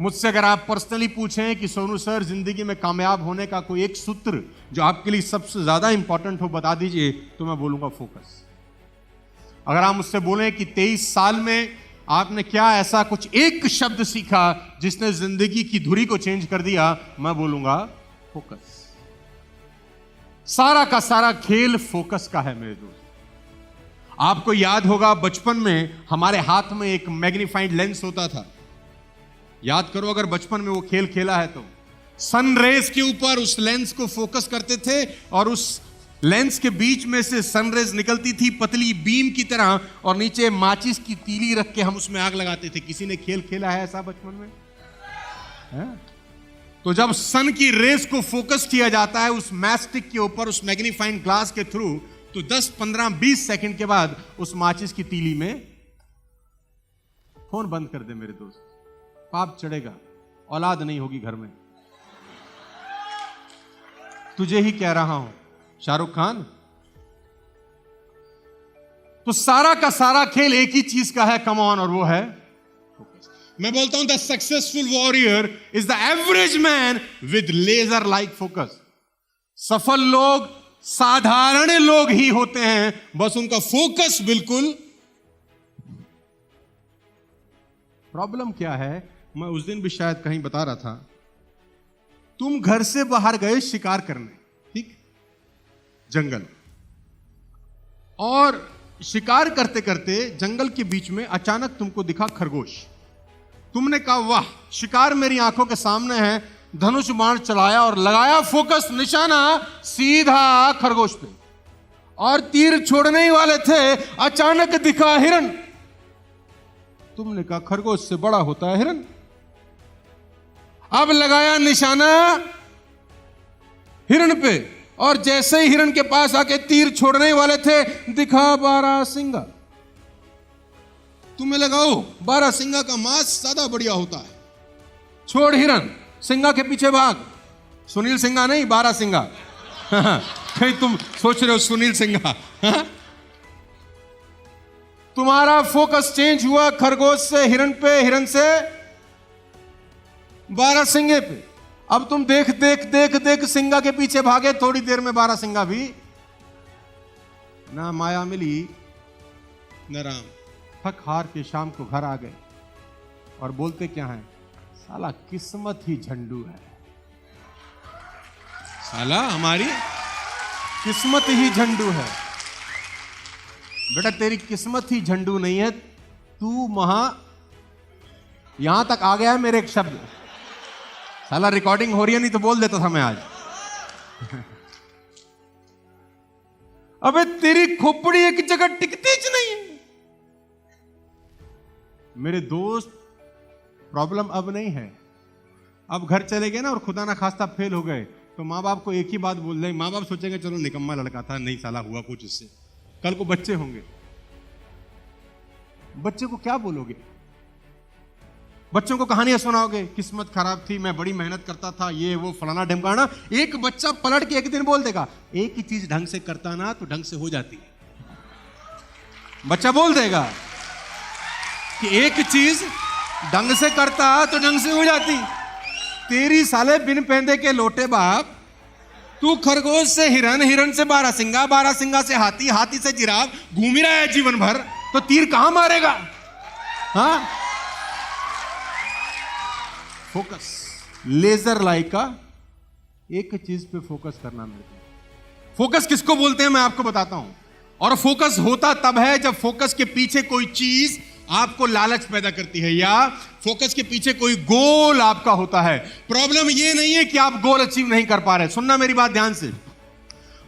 मुझसे अगर आप पर्सनली पूछें कि सोनू सर जिंदगी में कामयाब होने का कोई एक सूत्र जो आपके लिए सबसे ज्यादा इंपॉर्टेंट हो बता दीजिए, तो मैं बोलूंगा फोकस। अगर आप मुझसे बोलें कि 23 साल में आपने क्या ऐसा कुछ एक शब्द सीखा जिसने जिंदगी की धुरी को चेंज कर दिया, मैं बोलूंगा फोकस। सारा का सारा खेल फोकस का है मेरे दोस्त। आपको याद होगा बचपन में हमारे हाथ में एक मैग्नीफाइड लेंस होता था। याद करो अगर बचपन में वो खेल खेला है तो। सन रेज के ऊपर उस लेंस को फोकस करते थे और उस लेंस के बीच में से सनरेज निकलती थी पतली बीम की तरह, और नीचे माचिस की तीली रख के हम उसमें आग लगाते थे। किसी ने खेल खेला है ऐसा बचपन में? है? तो जब सन की रेस को फोकस किया जाता है उस मैस्टिक के ऊपर, उस मैग्नीफाइंग ग्लास के थ्रू, तो 10, 15, 20 सेकंड के बाद उस माचिस की तीली में फोन बंद कर दे मेरे दोस्त, पाप चढ़ेगा, औलाद नहीं होगी घर में। तुझे ही कह रहा हूं शाहरुख खान। तो सारा का सारा खेल एक ही चीज का है, कम ऑन, और वो है फोकस। मैं बोलता हूं the successful warrior is the average man with laser like focus. सफल लोग साधारण लोग ही होते हैं, बस उनका फोकस बिल्कुल। प्रॉब्लम क्या है, मैं उस दिन भी शायद कहीं बता रहा था, तुम घर से बाहर गए शिकार करने, ठीक, जंगल, और शिकार करते करते जंगल के बीच में अचानक तुमको दिखा खरगोश। तुमने कहा वाह, शिकार मेरी आंखों के सामने है, धनुष बाण चलाया और लगाया फोकस, निशाना सीधा खरगोश पे, और तीर छोड़ने ही वाले थे, अचानक दिखा हिरन। तुमने कहा खरगोश से बड़ा होता है हिरन। अब लगाया निशाना हिरन पे, और जैसे ही हिरन के पास आके तीर छोड़ने वाले थे, दिखा बारहसिंगा। तुम्हें लगाओ बारहसिंगा का मांस ज्यादा बढ़िया होता है, छोड़ हिरन, सिंगा के पीछे भाग। सुनील सिंगा नहीं, बारहसिंगा। कहीं तुम सोच रहे हो सुनील सिंगा। तुम्हारा फोकस चेंज हुआ खरगोश से हिरन पे, हिरन से बारहसिंगे पे। अब तुम देख देख देख देख सिंगा के पीछे भागे, थोड़ी देर में बारहसिंगा भी ना माया मिली न राम। थक हार के शाम को घर आ गए और बोलते क्या है, साला किस्मत ही झंडू है, साला हमारी किस्मत ही झंडू है। बेटा तेरी किस्मत ही झंडू नहीं है, तू यहां तक आ गया है मेरे एक शब्द। साला रिकॉर्डिंग हो रही है, नहीं तो बोल देता था मैं आज। अबे तेरी खोपड़ी एक जगह टिकती ज नहीं है मेरे दोस्त। प्रॉब्लम अब नहीं है, अब घर चले गए ना और खुदा ना खास्ता फेल हो गए, तो माँ बाप को एक ही बात बोल देंगे। माँ बाप सोचेंगे चलो निकम्मा लड़का था, नहीं साला हुआ कुछ इससे। कल को बच्चे होंगे, बच्चे को क्या बोलोगे? बच्चों को कहानियां सुनाओगे, किस्मत खराब थी, मैं बड़ी मेहनत करता था, ये वो फलाना ढमकाना। एक बच्चा पलट के एक दिन बोल देगा, एक ही चीज ढंग से करता ना तो ढंग से हो जाती है। बच्चा बोल देगा कि एक चीज ढंग से करता तो ढंग से हो जाती। तेरी साले बिन पैंदे के लोटे बाप, तू खरगोश से हिरन, हिरन से बारहसिंगा, बारहसिंगा से हाथी, हाथी से जिराफ, घूम ही रहा है जीवन भर, तो तीर कहां मारेगा? हाँ, फोकस, लेजर लाइक का एक चीज पे फोकस करना मिलता है। फोकस किसको बोलते हैं मैं आपको बताता हूं। और फोकस होता तब है जब फोकस के पीछे कोई चीज आपको लालच पैदा करती है, या फोकस के पीछे कोई गोल आपका होता है। प्रॉब्लम यह नहीं है कि आप गोल अचीव नहीं कर पा रहे, सुनना मेरी बात ध्यान से।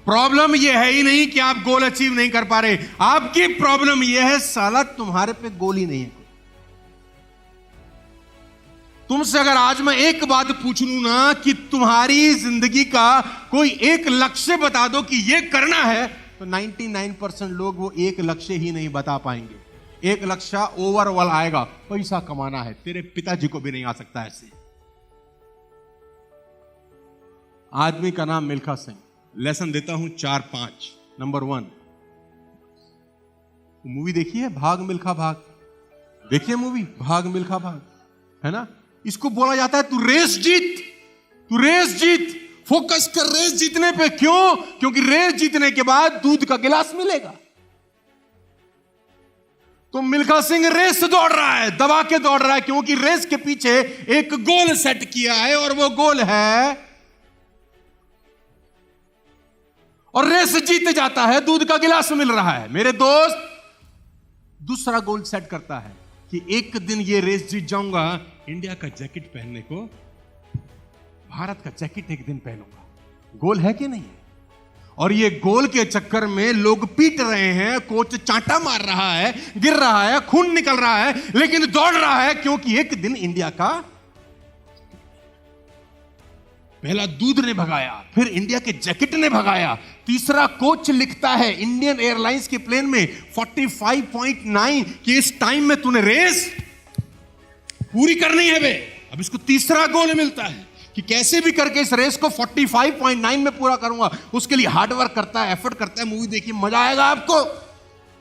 प्रॉब्लम यह है ही नहीं कि आप गोल अचीव नहीं कर पा रहे, आपकी प्रॉब्लम यह है साला तुम्हारे पे गोल ही नहीं है। तुमसे अगर आज मैं एक बात पूछ लूं ना कि तुम्हारी जिंदगी का कोई एक लक्ष्य बता दो कि यह करना है, तो 99% लोग वो एक लक्ष्य ही नहीं बता पाएंगे। एक लक्ष्य ओवरऑल आएगा, पैसा कमाना है। तेरे पिताजी को भी नहीं आ सकता ऐसे। आदमी का नाम मिल्खा सिंह। लेसन देता हूं 4-5। नंबर 1, मूवी देखी है भाग मिल्खा भाग? देखिए मूवी भाग मिल्खा भाग, है ना? इसको बोला जाता है तू रेस जीत, तू रेस जीत, फोकस कर रेस जीतने पे। क्यों? क्योंकि रेस जीतने के बाद दूध का गिलास मिलेगा। तो मिल्खा सिंह रेस दौड़ रहा है, दबा के दौड़ रहा है, क्योंकि रेस के पीछे एक गोल सेट किया है और वो गोल है, और रेस जीत जाता है, दूध का गिलास मिल रहा है। मेरे दोस्त, दूसरा गोल सेट करता है कि एक दिन ये रेस जीत जाऊंगा, इंडिया का जैकेट पहनने को, भारत का जैकेट एक दिन पहनूंगा। गोल है कि नहीं है? और ये गोल के चक्कर में लोग पीट रहे हैं, कोच चांटा मार रहा है, गिर रहा है, खून निकल रहा है, लेकिन दौड़ रहा है, क्योंकि एक दिन इंडिया का पहला दूध ने भगाया, फिर इंडिया के जैकेट ने भगाया। तीसरा कोच लिखता है इंडियन एयरलाइंस के प्लेन में 45.9 कि इस टाइम में तूने रेस पूरी करनी है बे। अब इसको तीसरा गोल मिलता है कि कैसे भी करके इस रेस को 45.9 में पूरा करूंगा। उसके लिए हार्ड वर्क करता है, एफर्ट करता है। मूवी देखिए, मजा आएगा आपको।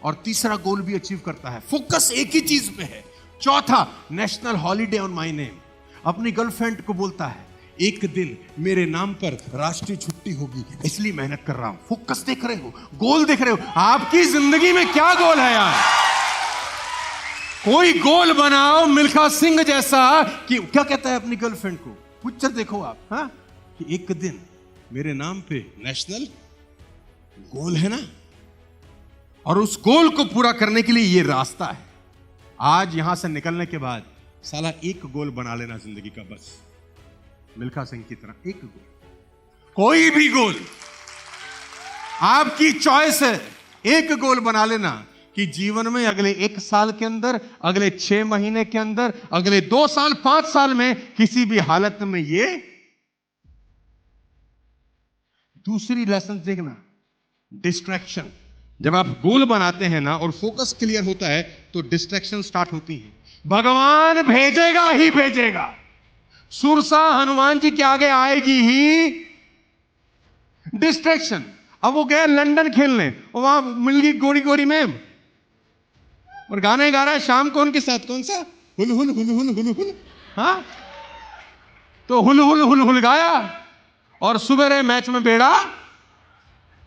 और तीसरा गोल भी अचीव करता है। फोकस एक ही चीज पे है। चौथा, national holiday on my name. अपनी गर्लफ्रेंड को बोलता है एक दिन मेरे नाम पर राष्ट्रीय छुट्टी होगी, इसलिए मेहनत कर रहा हूं। फोकस देख रहे हो, गोल देख रहे हो। आपकी जिंदगी में क्या गोल है यार? कोई गोल बनाओ मिल्खा सिंह जैसा कि क्या कहता है अपनी गर्लफ्रेंड को, पिक्चर देखो आप, हाँ, कि एक दिन मेरे नाम पे नेशनल गोल है ना, और उस गोल को पूरा करने के लिए ये रास्ता है। आज यहां से निकलने के बाद साला एक गोल बना लेना जिंदगी का, बस मिल्खा सिंह की तरह एक गोल, कोई भी गोल आपकी चॉइस है। एक गोल बना लेना कि जीवन में अगले 1 साल के अंदर, अगले 6 महीने के अंदर, अगले 2 साल 5 साल में किसी भी हालत में ये। दूसरी लेसन देखना, डिस्ट्रैक्शन। जब आप गोल बनाते हैं ना और फोकस क्लियर होता है तो डिस्ट्रैक्शन स्टार्ट होती है। भगवान भेजेगा ही भेजेगा। सुरसा हनुमान जी के आगे आएगी ही डिस्ट्रैक्शन। अब वो गया लंदन खेलने, और वहां मिल गई गोरी गोरी मैम, और गाने गा रहा है शाम को उनके साथ, कौन सा, हुल हुल हुल हुल हुल हुल, हाँ, तो हुल हुल हुल हुल गाया, और सुबह मैच में बेड़ा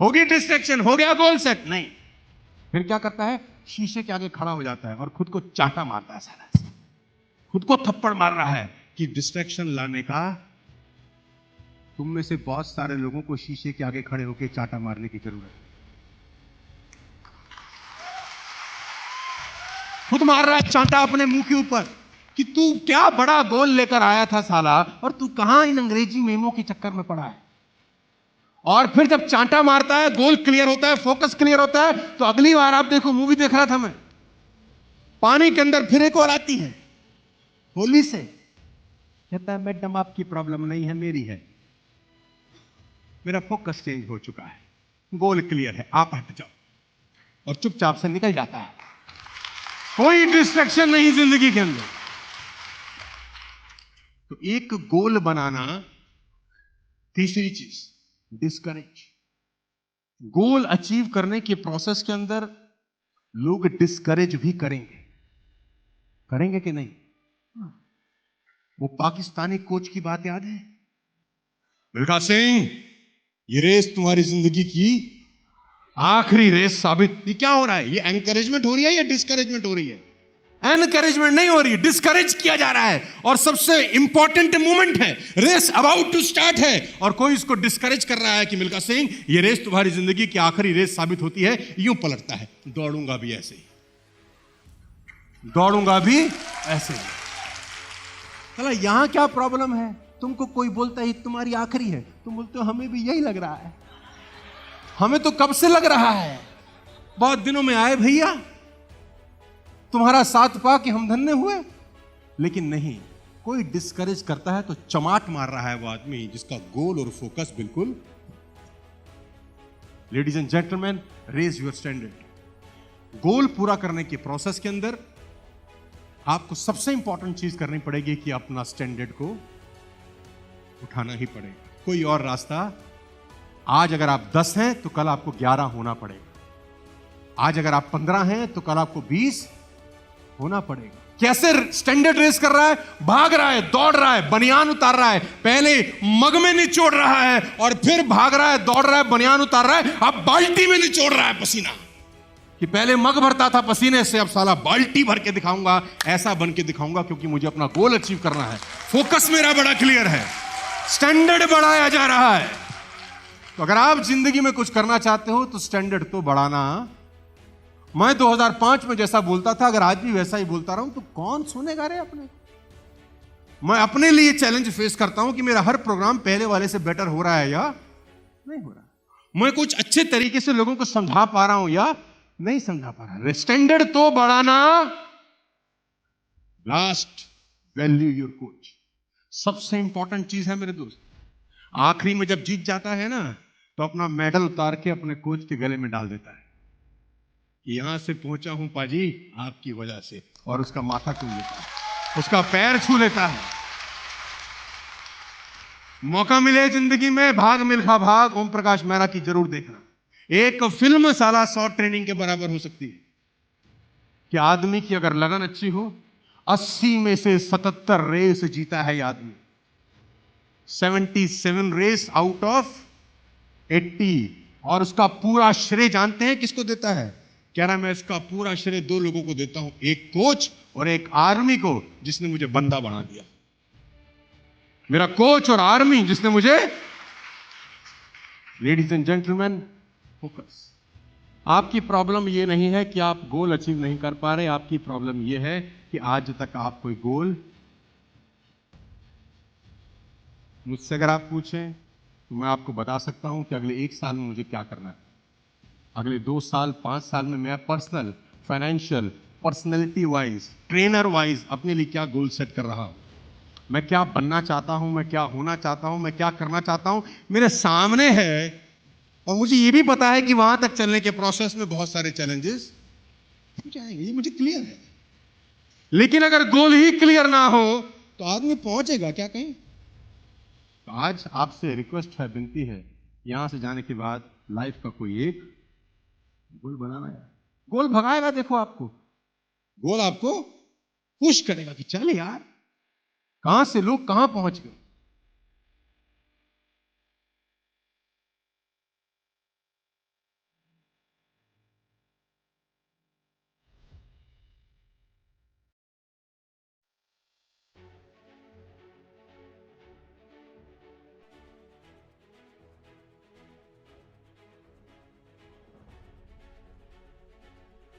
होगी, डिस्ट्रैक्शन हो गया, गोल सेट नहीं। फिर क्या करता है, शीशे के आगे खड़ा हो जाता है और खुद को चांटा मारता है, साला खुद को थप्पड़ मार रहा है कि डिस्ट्रैक्शन लाने का। तुम में से बहुत सारे लोगों को शीशे के आगे खड़े होकर चांटा मारने की जरूरत है। खुद मार रहा है चांटा अपने मुंह के ऊपर कि तू क्या बड़ा गोल लेकर आया था साला, और तू कहां इन अंग्रेजी मेमों के चक्कर में पड़ा है। और फिर जब चांटा मारता है, गोल क्लियर होता है, फोकस क्लियर होता है, तो अगली बार आप देखो, मूवी देख रहा था मैं, पानी के अंदर फिर एक और आती है होली से, कहता है मैडम आपकी प्रॉब्लम नहीं है, मेरी है। मेरा फोकस चेंज हो चुका है, गोल क्लियर है, आप हट जाओ, और चुपचाप से निकल जाता है। कोई डिस्ट्रैक्शन नहीं जिंदगी के अंदर। तो एक गोल बनाना। तीसरी चीज, डिस्करेज। गोल अचीव करने के प्रोसेस के अंदर लोग डिस्करेज भी करेंगे, करेंगे कि नहीं? वो पाकिस्तानी कोच की बात याद है, मिल्खा सिंह, ये रेस तुम्हारी जिंदगी की आखिरी रेस साबित। ये क्या हो रहा है? ये एनकरेजमेंट हो रही है या डिस्करेजमेंट हो रही है? एनकरेजमेंट नहीं हो रही है, डिस्करेज किया जा रहा है। और सबसे इंपॉर्टेंट मोमेंट है, रेस अबाउट टू स्टार्ट है, और कोई इसको डिस्करेज कर रहा है कि मिल्खा सिंह, ये रेस तुम्हारी जिंदगी की आखिरी रेस साबित होती है। यूं पलटता है, दौड़ूंगा भी ऐसे ही, दौड़ूंगा भी ऐसे ही। चला, यहां क्या प्रॉब्लम है? तुमको कोई बोलता है तुम्हारी आखिरी है, तुम बोलते हो हमें भी यही लग रहा है, हमें तो कब से लग रहा है, बहुत दिनों में आए भैया, तुम्हारा साथ पा के हम धन्य हुए। लेकिन नहीं, कोई डिस्करेज करता है तो चमाट मार रहा है वो आदमी जिसका गोल और फोकस बिल्कुल। Ladies and gentleman, raise your standard. Goal पूरा करने के प्रोसेस के अंदर आपको सबसे इंपॉर्टेंट चीज करनी पड़ेगी कि अपना स्टैंडर्ड को उठाना ही पड़ेगा, कोई और रास्ता। आज अगर आप 10 हैं तो कल आपको 11 होना पड़ेगा। आज अगर आप 15 हैं तो कल आपको 20 होना पड़ेगा। कैसे स्टैंडर्ड रेस कर रहा है, भाग रहा है, दौड़ रहा है, बनियान उतार रहा है, पहले मग में निचोड़ रहा है और फिर भाग रहा है, दौड़ रहा है, बनियान उतार रहा है, अब बाल्टी में निचोड़ रहा है पसीना। कि पहले मग भरता था पसीने से, अब साला बाल्टी भर के दिखाऊंगा, ऐसा बन के दिखाऊंगा, क्योंकि मुझे अपना गोल अचीव करना है। फोकस मेरा बड़ा क्लियर है, स्टैंडर्ड बढ़ाया जा रहा है। तो अगर आप जिंदगी में कुछ करना चाहते हो तो स्टैंडर्ड तो बढ़ाना। मैं 2005 में जैसा बोलता था, अगर आज भी वैसा ही बोलता रहूं तो कौन सुनेगा रे अपने। मैं अपने लिए चैलेंज फेस करता हूं कि मेरा हर प्रोग्राम पहले वाले से बेटर हो रहा है या नहीं हो रहा, मैं कुछ अच्छे तरीके से लोगों को समझा पा रहा हूं या नहीं समझा पा रहा। स्टैंडर्ड तो बढ़ाना। लास्ट, वैल्यू योर कोच, सबसे इंपॉर्टेंट चीज है मेरे दोस्त। आखिरी में जब जीत जाता है ना, तो अपना मेडल उतार के अपने कोच के गले में डाल देता है, यहां से पहुंचा हूं पाजी आपकी वजह से, और उसका माथा चूम लेता है, उसका पैर छू लेता है। मौका मिले जिंदगी में, भाग मिल्खा भाग, ओम प्रकाश मेहरा की जरूर देखना। एक फिल्म साला 100 ट्रेनिंग के बराबर हो सकती है। कि आदमी की अगर लगन अच्छी हो, 80 में से 77 रेस जीता है ये आदमी, 77 रेस आउट ऑफ 80। और उसका पूरा श्रेय जानते हैं किसको देता है? कह रहा मैं इसका पूरा श्रेय दो लोगों को देता हूं, एक कोच और एक आर्मी को जिसने मुझे बंदा बना दिया। मेरा कोच और आर्मी जिसने मुझे। Ladies and gentleman, focus. आपकी प्रॉब्लम यह नहीं है कि आप गोल अचीव नहीं कर पा रहे, आपकी प्रॉब्लम यह है कि आज तक आप कोई गोल, मुझसे अगर आप पूछें तो मैं आपको बता सकता हूं कि अगले 1 साल में मुझे क्या करना है, अगले 2 साल 5 साल में मैं personal, financial, personality wise, trainer wise अपने लिए क्या गोल सेट कर रहा हूं, मैं क्या बनना चाहता हूं, मैं क्या होना चाहता हूं, मैं क्या करना चाहता हूं, मेरे सामने है। और मुझे यह भी पता है कि वहां तक चलने के प्रोसेस में बहुत सारे चैलेंजेस हो जाएंगे, ये मुझे क्लियर है। लेकिन अगर गोल ही क्लियर ना हो तो आदमी पहुंचेगा क्या कहीं? तो आज आपसे रिक्वेस्ट है, विनती है, यहां से जाने के बाद लाइफ का कोई एक गोल बनाना है। गोल भगाएगा, देखो आपको गोल आपको पुश करेगा कि चल यार, कहां से लोग कहां पहुंच गए।